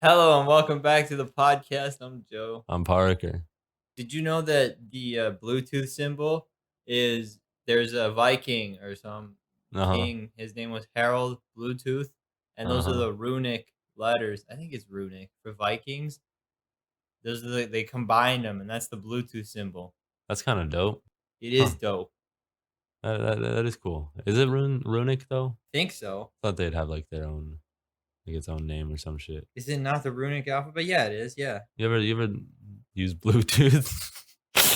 Hello and welcome back to the podcast. I'm Joe. I'm Parker. Did you know that the Bluetooth symbol is there's a Viking or some Uh-huh. king? His name was Harold Bluetooth, and those are Uh-huh. the runic letters. I think it's runic for Vikings. Those are they combined them, and that's the Bluetooth symbol. That's kinda dope. It Huh. is dope. That is cool. Is it runic though? Think so. Thought they'd have like their own like its own name or some shit. Is it not the runic alphabet? Yeah, it is. Yeah, You ever use Bluetooth?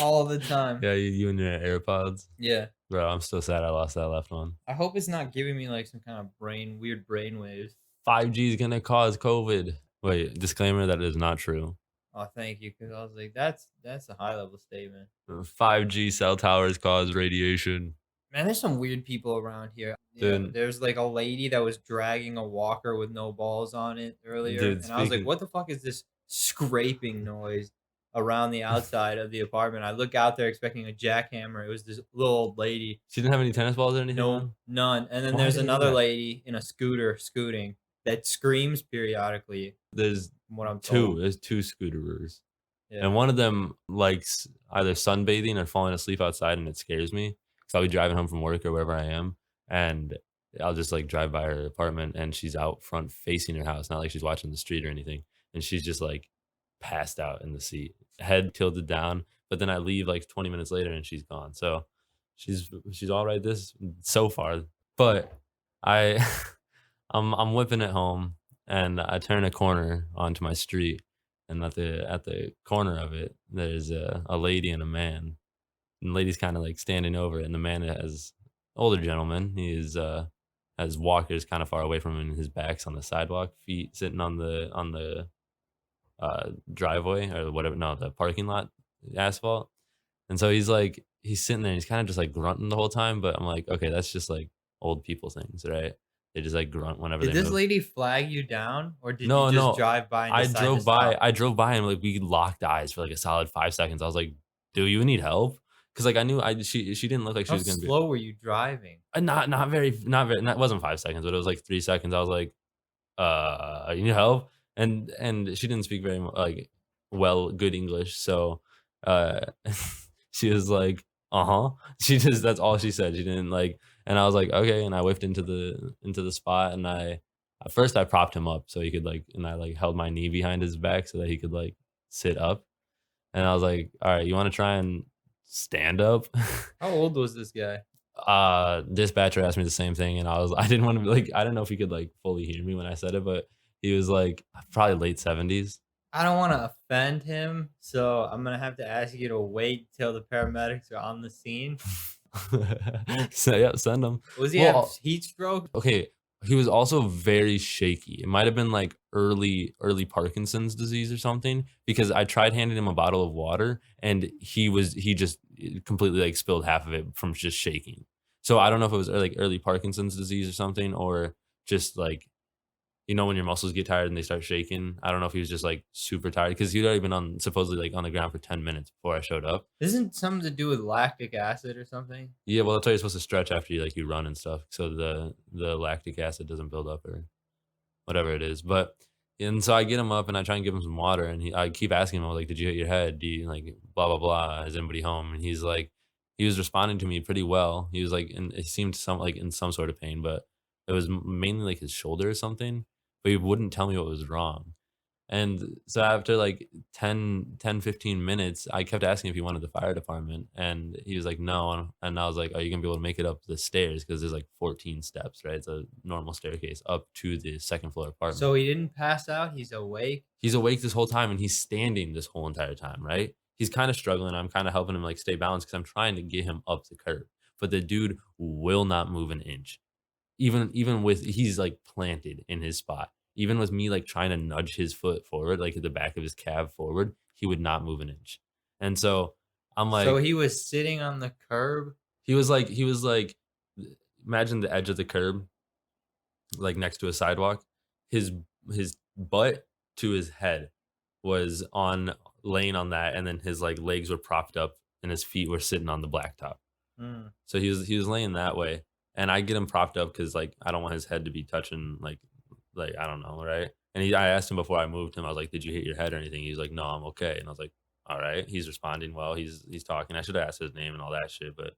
all the time. Yeah, you and your AirPods. Yeah. Bro, I'm still sad I lost that left one. I hope it's not giving me like some kind of weird brain waves. 5G is gonna cause COVID. Wait, disclaimer that is not true. Oh, thank you, because I was like, that's a high level statement. 5G cell towers cause radiation. Man, there's some weird people around here. Yeah, Dude, there's like a lady that was dragging a walker with no balls on it earlier, dude, and I was like, speaking. what the fuck is this scraping noise around the outside of the apartment? I look out there expecting a jackhammer. It was this little old lady. She didn't have any tennis balls or anything Nope, on? none. And then Why there's did they do another that? lady in a scooter scooting that screams periodically, There's from what I'm two. told. There's two scooterers. Yeah. And one of them likes either sunbathing or falling asleep outside, and it scares me. So I'll be driving home from work or wherever I am, and I'll just like drive by her apartment, and she's out front facing her house, not like she's watching the street or anything. And she's just like passed out in the seat, head tilted down. But then I leave like 20 minutes later, and she's gone. So she's all right this so far. But I I'm whipping it home, and I turn a corner onto my street, and at the corner of it, there's a lady and a man. And the lady's kind of like standing over it, and the man is older gentleman. He is has walkers kind of far away from him, and his back's on the sidewalk, feet sitting on the driveway or whatever, no, the parking lot asphalt. And so he's sitting there, and he's kind of just like grunting the whole time. But I'm like, okay, that's just like old people things, right? They just like grunt whenever Did they this move. lady flag you down, or did you No, just no. drive by and I decide to drove by stop? I drove by and, like, we locked eyes for, like, a solid 5 seconds. I was like, "Do you need help?" Because like, I knew she didn't look like she How was gonna be slow were you driving? not very it wasn't 5 seconds, but it was, like, 3 seconds. I was like, you need help?" And she didn't speak very like, good English, so, uh, she was like, "Uh-huh." She just that's all she said. She didn't, like, and I was like, "Okay," and I whiffed into the spot, and at first, I propped him up so he could, like, and I, like, held my knee behind his back so that he could, like, sit up, and I was like, "Alright, you wanna try and stand up?" How old was this guy? Dispatcher asked me the same thing, and I didn't wanna be like, I don't know if he could, like, fully hear me when I said it, but he was, like, probably late 70s. I don't wanna offend him, so I'm gonna have to ask you to wait till the paramedics are on the scene. So, yeah, send him. Was he have Well, heat stroke? okay, he was also very shaky. It might have been, like, early Parkinson's disease or something, because I tried handing him a bottle of water, and he just completely, like, spilled half of it from just shaking. So, I don't know if it was, like, early Parkinson's disease or something, or just, like, when your muscles get tired and they start shaking? I don't know if he was just, like, super tired because 'cause he'd already been on supposedly, like, on the ground for 10 minutes before I showed up. Isn't something to do with lactic acid or something? Yeah, well, that's why you're supposed to stretch after you run and stuff, so the lactic acid doesn't build up or whatever it is. But and so I get him up and I try and give him some water, and I keep asking him, like, "Did you hit your head? Do you like blah blah blah? Is anybody home?" And he was responding to me pretty well. He was like, and it seemed in some sort of pain, but it was mainly like his shoulder or something. But he wouldn't tell me what was wrong. And so after like 15 minutes, I kept asking if he wanted the fire department, and he was like, "No." And I was like, "Are you gonna be able to make it up the stairs? Because there's like 14 steps, right? It's a normal staircase up to the second floor apartment." So he didn't pass out, he's awake? He's awake this whole time, and he's standing this whole entire time, right? He's kind of struggling. I'm kind of helping him like stay balanced because I'm trying to get him up the curb, but the dude will not move an inch. Even with he's, like, planted in his spot. Even with me, like, trying to nudge his foot forward, like, at the back of his calf forward, he would not move an inch. And so, I'm So like he was sitting on the curb? he was like imagine the edge of the curb, like, next to a sidewalk. His his butt to his head was on laying on that, and then his, like, legs were propped up, and his feet were sitting on the blacktop. Mm. So he was laying that way, and I get him propped up because like, I don't want his head to be touching, like, I don't know, right? And I asked him before I moved him, I was like, "Did you hit your head or anything?" He's like, "No, I'm okay." And I was like, "Alright." He's responding well, he's talking. I should have asked his name and all that shit, but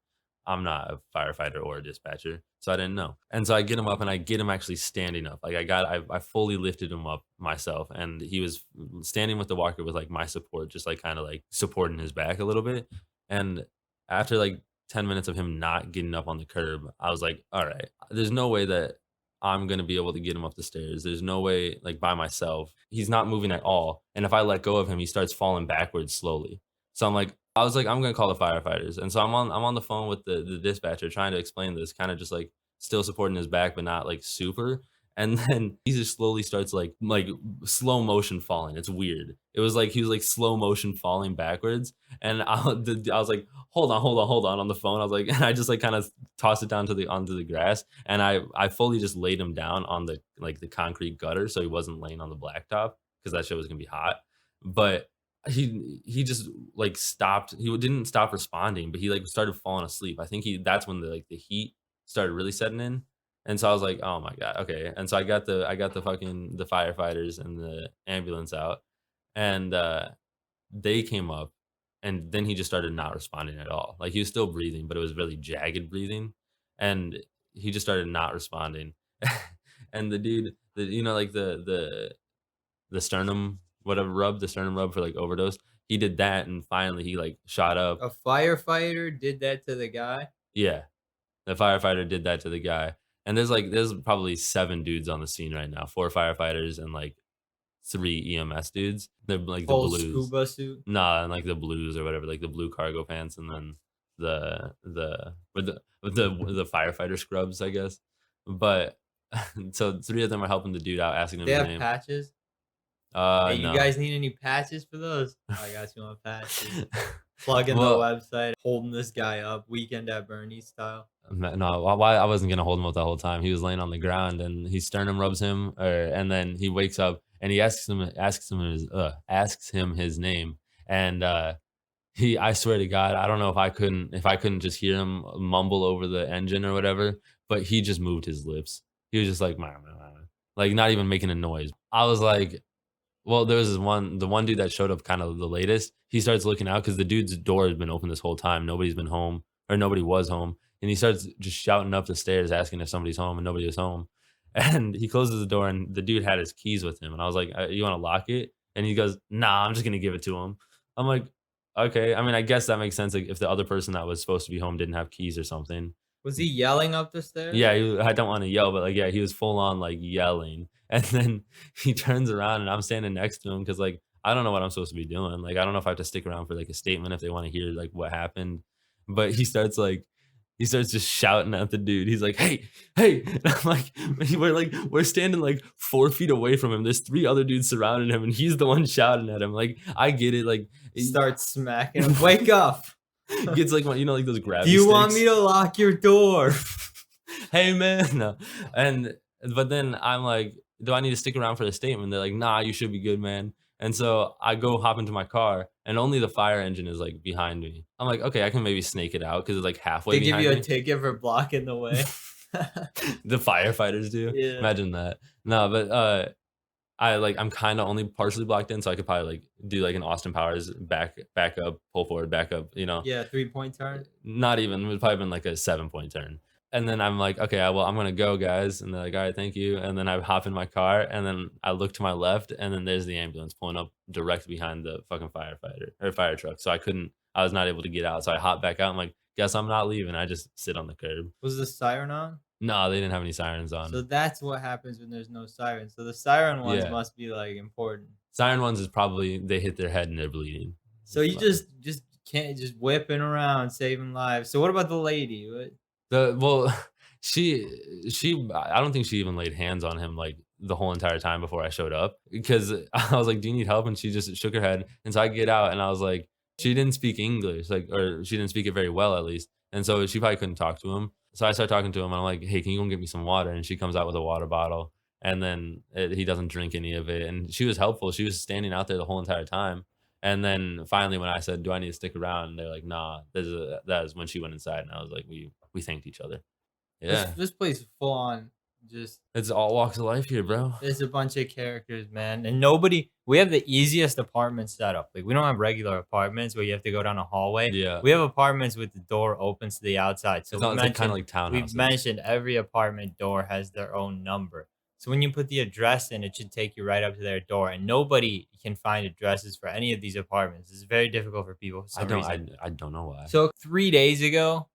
I'm not a firefighter or a dispatcher, so I didn't know. And so I get him up and I get him actually standing up. Like I fully lifted him up myself, and he was standing with the walker with like my support, just like kind of like supporting his back a little bit. And after like 10 minutes of him not getting up on the curb, I was like, all right, there's no way that I'm gonna be able to get him up the stairs. There's no way, like by myself. He's not moving at all. And if I let go of him, he starts falling backwards slowly. So I was like, I'm gonna call the firefighters. And so I'm on the phone with the dispatcher trying to explain this, kind of just like still supporting his back, but not like super. And then he just slowly starts like slow motion falling. It's weird. It was like he was like slow motion falling backwards. And I was like, hold on the phone. I was like, and I just like kind of tossed it down to the onto the grass, and I fully just laid him down on the like the concrete gutter, so he wasn't laying on the blacktop because that shit was gonna be hot. But he just like stopped. He didn't stop responding, but he like started falling asleep. I think he that's when the heat started really setting in. And so I was like, oh my God, okay. And so I got the firefighters and the ambulance out, and they came up, and then he just started not responding at all. Like, he was still breathing, but it was really jagged breathing, and he just started not responding. And the dude, like, the sternum whatever rub, the sternum rub for, like, overdose, he did that, and finally he, like, shot up. A firefighter did that to the guy? Yeah, the firefighter did that to the guy, and there's probably 7 dudes on the scene right now, 4 firefighters and, like, 3 EMS dudes. They're, like, the Full blues. scuba suit? Nah, and, like, the blues or whatever, like, the blue cargo pants, and then with the firefighter scrubs, I guess. But so 3 of them are helping the dude out, asking him They his have name. patches? Hey, you No. guys need any patches for those? I got you on patches. Plugging the Well, website, holding this guy up, Weekend at Bernie's style. no, why I wasn't gonna hold him up the whole time. He was laying on the ground, and he sternum rubs him, and then he wakes up, and he asks him his name, and, I swear to God, I don't know if I couldn't just hear him mumble over the engine or whatever, but he just moved his lips. He was just like, "Meh, meh, meh," meh," like, not even making a noise. I was like, well, there was the one dude that showed up kind of the latest. He starts looking out because the dude's door has been open this whole time. Nobody's been home, or nobody was home. And he starts just shouting up the stairs, asking if somebody's home, and nobody was home. And he closes the door, and the dude had his keys with him. And I was like, "You want to lock it?" And he goes, "Nah, I'm just gonna give it to him." I'm like, "Okay." I mean, I guess that makes sense. Like, if the other person that was supposed to be home didn't have keys or something. Was he yelling up the stairs? Yeah, I don't wanna yell, but, like, yeah, he was full on, like, yelling, and then he turns around, and I'm standing next to him because, like, I don't know what I'm supposed to be doing, like, I don't know if I have to stick around for, like, a statement if they wanna hear, like, what happened, but he starts just shouting at the dude. He's like, "Hey, hey!" And I'm we're standing, like, 4 feet away from him. There's 3 other dudes surrounding him, and he's the one shouting at him, like, I get it, like, Start smacking him. Wake up! gets, like, like, those Do gravity you want me sticks. to lock your door? Hey man, no. And but then I'm like, do I need to stick around for the statement? They're like, nah, you should be good, man. And so I go hop into my car, and only the fire engine is like behind me. I'm like, okay, I can maybe snake it out because it's like halfway They give behind you a me. ticket for blocking the way? The firefighters do. Yeah. Imagine that. No, but I'm kind of only partially blocked in, so I could probably like do like an Austin Powers back up, pull forward, back up. Yeah, three-point turn? Not even. It would probably been like a 7 point turn. And then I'm like, okay, well, I'm gonna go, guys. And they're like, all right, thank you. And then I hop in my car, and then I look to my left, and then there's the ambulance pulling up direct behind the fucking firefighter or fire truck. So I was not able to get out. So I hop back out. I'm like, guess I'm not leaving. I just sit on the curb. Was the siren on? No, they didn't have any sirens So on. that's what happens when there's no siren. So the siren ones Yeah, must be, like, important. siren ones is probably they hit their head and they're bleeding. So you just can't just whipping around saving lives. So what about the lady? What Well, I don't think she even laid hands on him, like, the whole entire time before I showed up, because I was like, "Do you need help?" And she just shook her head, and so I get out, and I was like, she didn't speak English, like, or she didn't speak it very well, at least, and so she probably couldn't talk to him. So I start talking to him, and I'm like, "Hey, can you go get me some water?" And she comes out with a water bottle, and then he doesn't drink any of it, and she was helpful. She was standing out there the whole entire time, and then finally, when I said, "Do I need to stick around?" They're like, "Nah." That is when she went inside, and I was like, we thanked each other. this Yeah. this place is full on Just It's all walks of life here, bro. there's a bunch of characters, man, and nobody we have the easiest apartment setup. Like, we don't have regular apartments where you have to go down a hallway. Yeah. We have apartments with the door opens to the outside. So It's not it's like kinda like we've townhouses. mentioned every apartment door has their own number. So when you put the address in, it should take you right up to their door, and nobody can find addresses for any of these apartments. It's very difficult for people for I some don't reason. I I don't know why. So 3 days ago,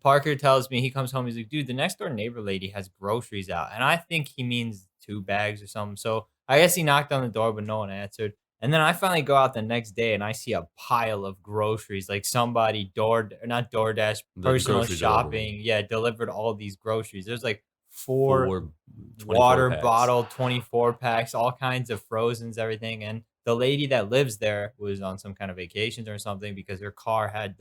Parker tells me he comes home, he's like, "Dude, the next door neighbor lady has groceries out." And I think he means 2 bags or something. So I guess he knocked on the door, but no one answered. And then I finally go out the next day and I see a pile of groceries, like somebody not DoorDash, The personal grocery delivery. shopping, yeah, delivered all these groceries. There's like 4 4 24 water packs. bottle 24 packs, all kinds of frozens, everything. And the lady that lives there was on some kind of vacations or something because her car had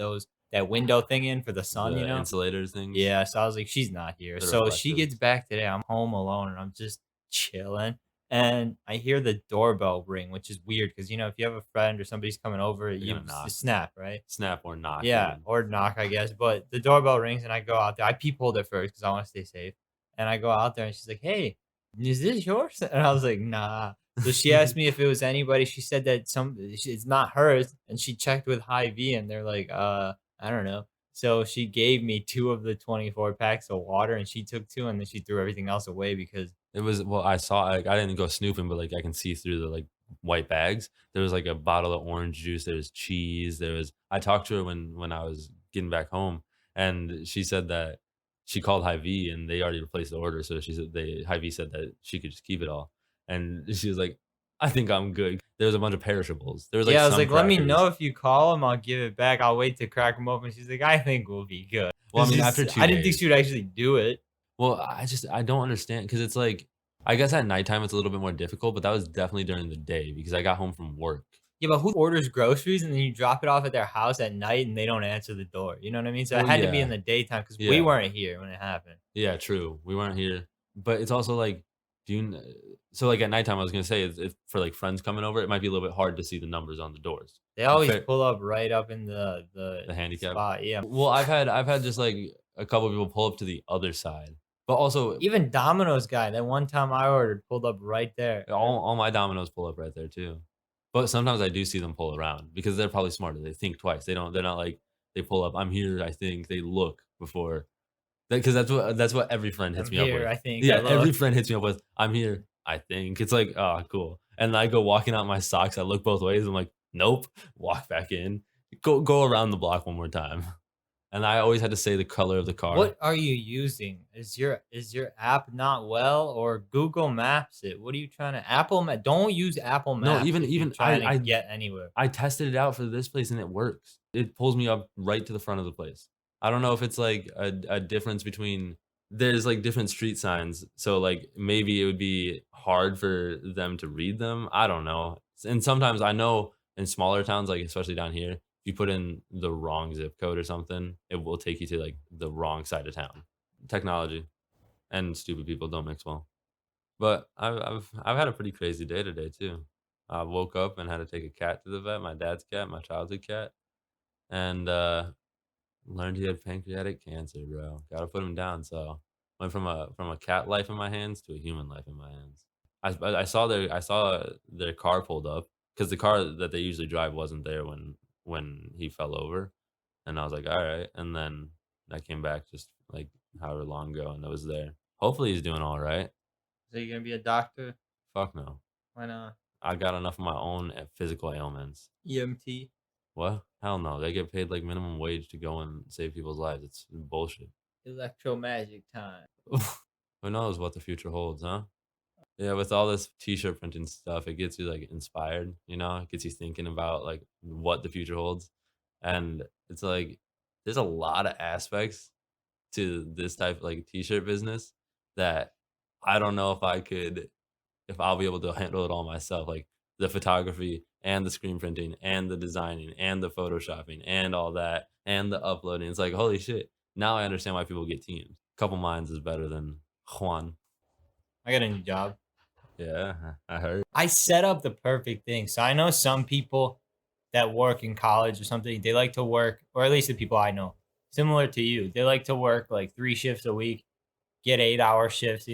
that window thing in for the sun, The insulators things, Yeah, so I was like, she's not here. the So she gets reflectors. back today. I'm home alone and I'm just chilling. And I hear the doorbell ring, which is weird because if you have a friend or somebody's coming over, They're you gonna knock. snap, right? Snap or knock Yeah, even. or knock, I guess. But the doorbell rings and I go out there. I peepholed it first because I want to stay safe. And I go out there and she's like, "Hey, is this yours?" And I was like, "Nah." So she asked me if it was anybody. She said that it's not hers. And she checked with Hy-Vee and they're like, I don't know. So she gave me 2 of the 24 packs of water and she took 2 and then she threw everything else away because It was well, I saw like, I didn't go snooping, but, like, I can see through the, like, white bags. There was, like, a bottle of orange juice, there was cheese, there was I talked to her when I was getting back home, and she said that she called Hy-Vee, and they already replaced the order, so she said Hy-Vee said that she could just keep it all, and she was like, "I think I'm good." There was a bunch of perishables. There was, like, yeah, I was some like, "Let me crackers. know if you call them. I'll give it back. I'll wait to crack them open." She's like, "I think we'll be good." Well, I It's mean, just after 2 I didn't think days. she would actually do it. Well, I don't understand because it's like I guess at nighttime it's a little bit more difficult, but that was definitely during the day because I got home from work. Yeah, but who orders groceries and then you drop it off at their house at night and they don't answer the door? You know what I mean? So it Well, had to be in yeah, the daytime because we yeah, weren't here when it happened. yeah, true. We weren't here, but it's also like, do you so like at nighttime, I was gonna say if for like friends coming over, it might be a little bit hard to see the numbers on the doors. They always Fair, pull up right up in the the handicap. spot. Yeah. Well, I've had just like a couple people pull up to the other side, but also Even Domino's guy, that one time I ordered, pulled up right there. all my dominoes pull up right there too. But sometimes I do see them pull around because they're probably smarter. They think twice. They're not like they pull up. I'm here. I think they look before. Because that's what every friend hits I'm me up here, with. I think. I Yeah, every look. friend hits me up with, "I'm here, I think." It's like, "Oh, cool." And I go walking out my socks, I look both ways, I'm like, "Nope." Walk back in. Go around the block one more time. And I always had to say the color of the car. What are you using? Is your app not well or Google Maps it? What are you trying to Apple Ma don't use Apple No, Maps even if you're even trying to get anywhere. I tested it out for this place and it works. It pulls me up right to the front of the place. I don't know if it's like a difference between there's like different street signs. So like maybe it would be hard for them to read them. I don't know. And sometimes I know in smaller towns, like especially down here, if you put in the wrong zip code or something, it will take you to like the wrong side of town. Technology and stupid people don't mix well. But I've had a pretty crazy day today too. I woke up and had to take a cat to the vet, my dad's cat, my childhood cat, and learned he had pancreatic cancer, bro. Gotta put him down. So went from a cat life in my hands to a human life in my hands. I saw their car pulled up because the car that they usually drive wasn't there when he fell over, and I was like, all right. And then I came back just like however long ago, and it was there. Hopefully he's doing all right. So you're gonna be a doctor? Fuck no. Why not? I got enough of my own physical ailments. EMT? What? Hell no. They get paid like minimum wage to go and save people's lives. It's bullshit. Electromagic time. Who knows what the future holds, huh? Yeah, with all this t-shirt printing stuff, it gets you like inspired, It gets you thinking about like what the future holds. And it's like there's a lot of aspects to this type like t-shirt business that I don't know if I'll be able to handle it all myself, like the photography and the screen printing and the designing and the photoshopping and all that and the uploading. It's like, holy shit. Now I understand why people get teams. Couple minds is better than Juan. I got a new job. Yeah, I heard. I set up the perfect thing. So I know some people that work in college or something, they like to work, or at least the people I know, similar to you, they like to work like 3 shifts a week. get 8-hour shifts,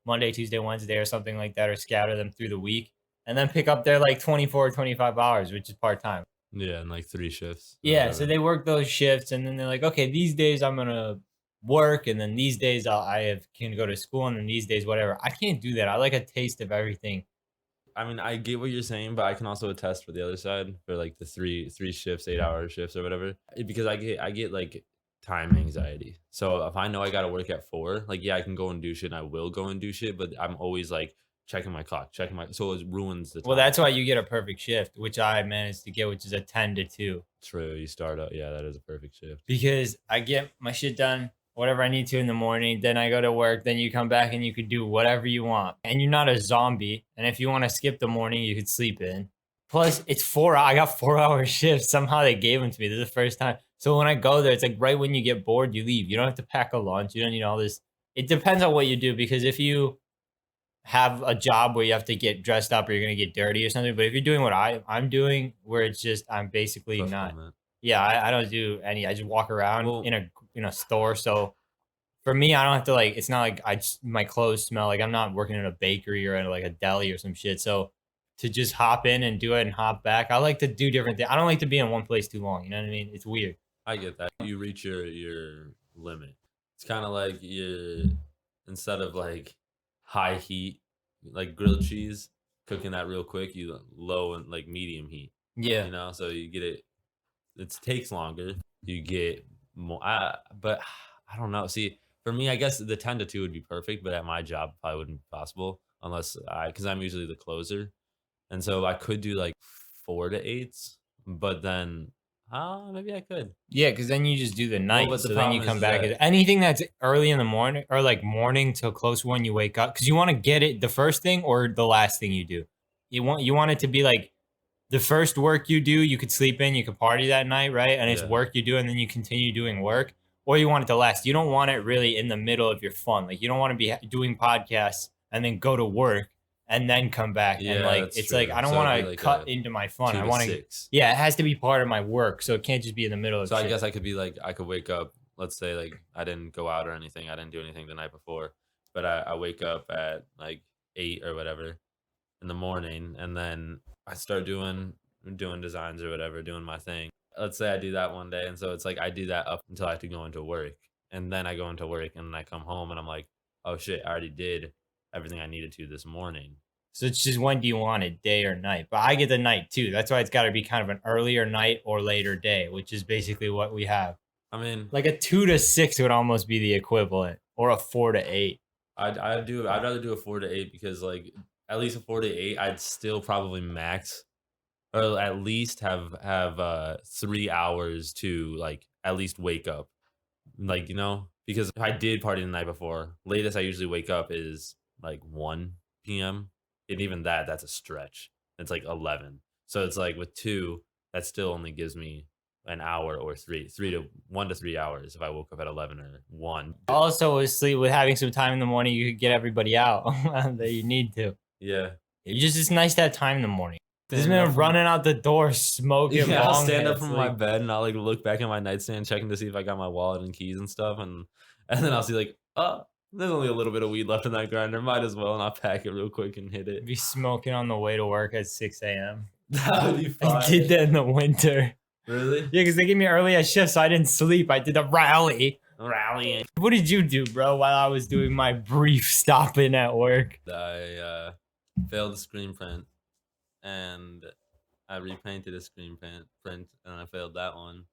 Monday, Tuesday, Wednesday, or something like that, or scatter them through the week, and then pick up their like 24 or 25 hours, which is part time. Yeah, and like 3 shifts or Yeah, so whatever. they work those shifts, and then they're like, okay, these days I'm gonna work, and then these days can go to school, and then these days whatever. I can't do that. I like a taste of everything. I mean, I get what you're saying, but I can also attest for the other side for like the three shifts, 8-hour shifts or whatever. Because I get like time anxiety. So if I know I gotta work at 4, like yeah, I can go and do shit and I will go and do shit, but I'm always like checking my clock, checking my so it ruins the Well, time. that's why you get a perfect shift, which I managed to get, which is a 10 to 2. True, you start out, yeah, that is a perfect shift. Because I get my shit done, whatever I need to in the morning. Then I go to work. Then you come back and you could do whatever you want. And you're not a zombie. And if you want to skip the morning, you could sleep in. Plus, it's 4 I got 4-hour shifts. Somehow they gave them to me. This is the first time. So when I go there, it's like right when you get bored, you leave. You don't have to pack a lunch. You don't need all this. It depends on what you do, because if you have a job where you have to get dressed up or you're gonna get dirty or something. But if you're doing what I'm doing, where it's just I'm basically not. Fulfillment. Yeah, I don't do any. I just walk around Well, in a store. So for me, I don't have to like. It's not like my clothes smell like I'm not working in a bakery or in like a deli or some shit. So to just hop in and do it and hop back, I like to do different things. I don't like to be in one place too long. You know what I mean? It's weird. I get that. You reach your limit. It's kind of like you instead of like high heat, like grilled cheese, cooking that real quick, you low and like medium heat. Yeah. So you get it. It takes longer. You get more, but I don't know. See, for me, I guess the 10 to 2 would be perfect, but at my job, probably wouldn't be possible because I'm usually the closer, and so I could do like 4 to 8s, but then, maybe I could. Yeah, because then you just do the Well, night. but the So then you problem come is back. that Anything that's early in the morning or like morning till close when you wake up, because you want to get it the first thing or the last thing you do. You want it to be like the first work you do, you could sleep in, you could party that night, right? And it's yeah, work you do, and then you continue doing work. Or you want it to last. You don't want it really in the middle of your fun. Like you don't want to be doing podcasts and then go to work and then come back and yeah, like that's it's like true. I don't So it'd be want to like cut a into my fun. two I to want to. six. Yeah, it has to be part of my work, so it can't just be in the middle of So I shit. guess I could be like, I could wake up, let's say like I didn't go out or anything, I didn't do anything the night before, but I wake up at like 8 or whatever in the morning, and then I start doing designs or whatever, doing my thing. Let's say I do that one day, and so it's like I do that up until I have to go into work, and then I go into work, and then I come home, and I'm like, oh shit, I already did everything I needed to this morning. So it's just when do you want it, day or night? But I get the night too. That's why it's got to be kind of an earlier night or later day, which is basically what we have. I mean, Like a 2 to 6 would almost be the equivalent, or a 4 to 8. I'd rather do a 4 to 8 because like at least a 4 to 8, I'd still probably max or at least have 3 hours to like at least wake up. Like, because if I did party the night before, latest I usually wake up is like 1 p.m. And even that's a stretch. It's like 11. So it's like with 2, that still only gives me an hour or 1 to 3 hours if I woke up at 11 or 1. Also, with sleep, with having some time in the morning, you could get everybody out that you need to. Yeah. It's nice to have time in the morning. This Standing up man from running out the door smoking. Yeah, I'll bong stand up hits, from my like, bed and I'll like look back at my nightstand, checking to see if I got my wallet and keys and stuff, and then I'll see like, oh, there's only a little bit of weed left in that grinder. Might as well, and I'll pack it real quick and hit it. be smoking on the way to work at 6 a.m. That would be I fine. did that in the winter. Really? Yeah, because they gave me early at shift, so I didn't sleep. I did a rally. Rallying. What did you do, bro, while I was doing my brief stop in at work? I failed the screen print, and I repainted a print, and I failed that one.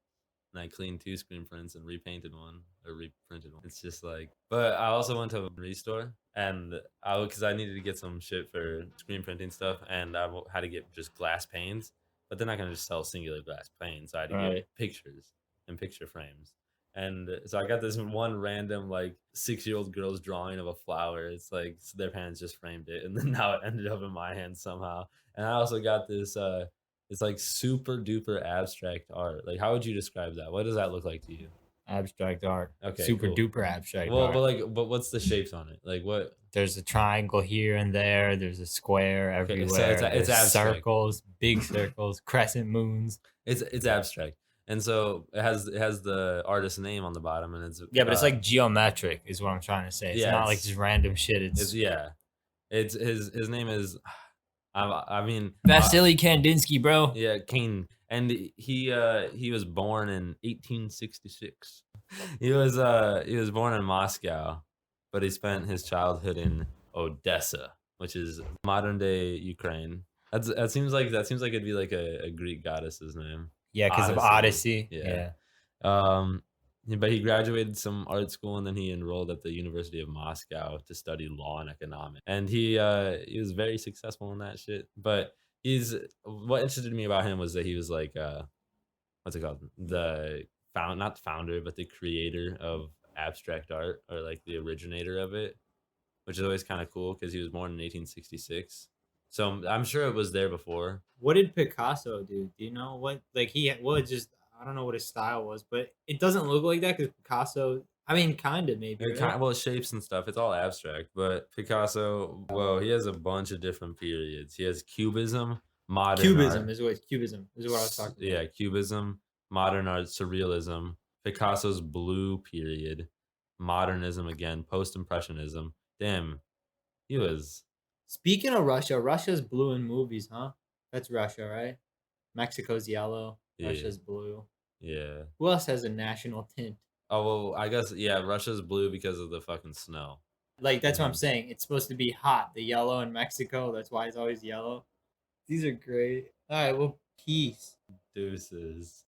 And I cleaned 2 screen prints and repainted one or reprinted one. It's just like, but I also went to a restore and because I needed to get some shit for screen printing stuff, and I had to get just glass panes, but they're not gonna just sell singular glass panes. So I had to Right. get pictures and picture frames. And so I got this one random like 6-year-old girl's drawing of a flower. It's like their parents just framed it, and then now it ended up in my hands somehow. And I also got this it's like super duper abstract art. Like, how would you describe that? What does that look like to you? Abstract art. Okay, Super cool. duper abstract Well, art. but what's the shapes on it? Like what? There's a triangle here and there. There's a square Okay, so everywhere. it's There's abstract. circles, big circles, crescent moons. It's abstract. And so it has the artist's name on the bottom, and it's Yeah, but it's like geometric, is what I'm trying to say. It's yeah, not like just random shit. it's yeah, it's his name is I mean Vasily Kandinsky, bro. yeah, Kane, and he was born in 1866. He was born in Moscow, but he spent his childhood in Odessa, which is modern day Ukraine. That seems like it'd be like a Greek goddess's name. Yeah, because of Odyssey. Odyssey. Yeah. Yeah. But he graduated some art school and then he enrolled at the University of Moscow to study law and economics. And he was very successful in that shit. But he's what interested me about him was that he was like what's it called? The not the founder, but the creator of abstract art or like the originator of it, which is always kind of cool because he was born in 1866. So I'm sure it was there before. What did Picasso do? Do you know what? Like just I don't know what his style was, but it doesn't look like that because Picasso. I mean, kind of maybe. Right? Well, shapes and stuff. It's all abstract, but Picasso, well, he has a bunch of different periods. He has Cubism, modern Cubism art. is what Cubism is what I was talking about. Yeah, Cubism, modern art, surrealism, Picasso's blue period, modernism again, post-impressionism. Damn, he was Speaking of Russia, Russia's blue in movies, huh? That's Russia, right? Mexico's yellow. yeah, Russia's blue. yeah. Who else has a national tint? Oh, well, I guess yeah, Russia's blue because of the fucking snow. Like that's what I'm Mhm. saying. It's supposed to be hot. The yellow in Mexico. That's why it's always yellow. These are great. All right. Well, peace. Deuces.